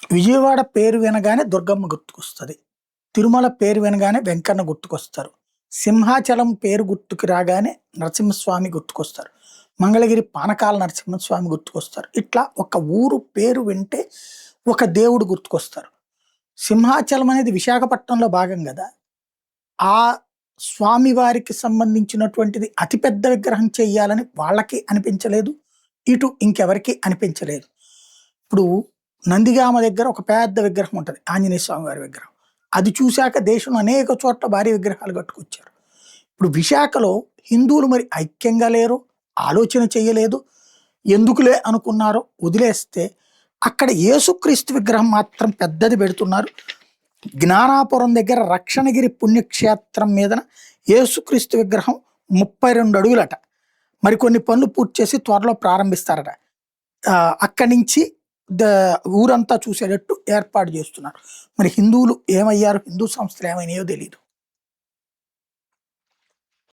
విజయవాడ పేరు వినగానే దుర్గమ్మ గుర్తుకొస్తది. తిరుమల పేరు వినగానే వెంకన్న గుర్తుకొస్తారు. సింహాచలం పేరు గుర్తుకు రాగానే నరసింహస్వామి గుర్తుకొస్తారు. మంగళగిరి పానకాల నరసింహస్వామి గుర్తుకొస్తారు. ఇట్లా ఒక ఊరు పేరు వింటే ఒక దేవుడు గుర్తుకొస్తారు. సింహాచలం అనేది విశాఖపట్నంలో భాగం గదా! ఆ స్వామివారికి సంబంధించినటువంటిది అతిపెద్ద విగ్రహం చెయ్యాలని వాళ్ళకి అనిపించలేదు. ఇటు ఇంకెవరికీ అనిపించలేదు. ఇప్పుడు నందిగామ దగ్గర ఒక పెద్ద విగ్రహం ఉంటది. ఆంజనేయ స్వామి వారి విగ్రహం. అది చూశాక దేశంలో అనేక చోట్ల భారీ విగ్రహాలు కట్టుకొచ్చారు. ఇప్పుడు విశాఖలో హిందువులు మరి ఐక్యంగా లేరు, ఆలోచన చేయలేదు. ఎందుకులే అనుకున్నారో వదిలేస్తే అక్కడ యేసుక్రీస్తు విగ్రహం మాత్రం పెద్దది పెడుతున్నారు. జ్ఞానాపురం దగ్గర రక్షణగిరి పుణ్యక్షేత్రం మీదన యేసుక్రీస్తు విగ్రహం 32 అడుగులట. మరికొన్ని పనులు పూర్తి చేసి త్వరలో ప్రారంభిస్తారట. అక్కడి నుంచి ద ఊరంతా చూసేటట్టు ఏర్పాటు చేస్తున్నారు. మరి హిందువులు ఏమయ్యారు? హిందూ సంస్థలు ఏమైనాయో తెలీదు.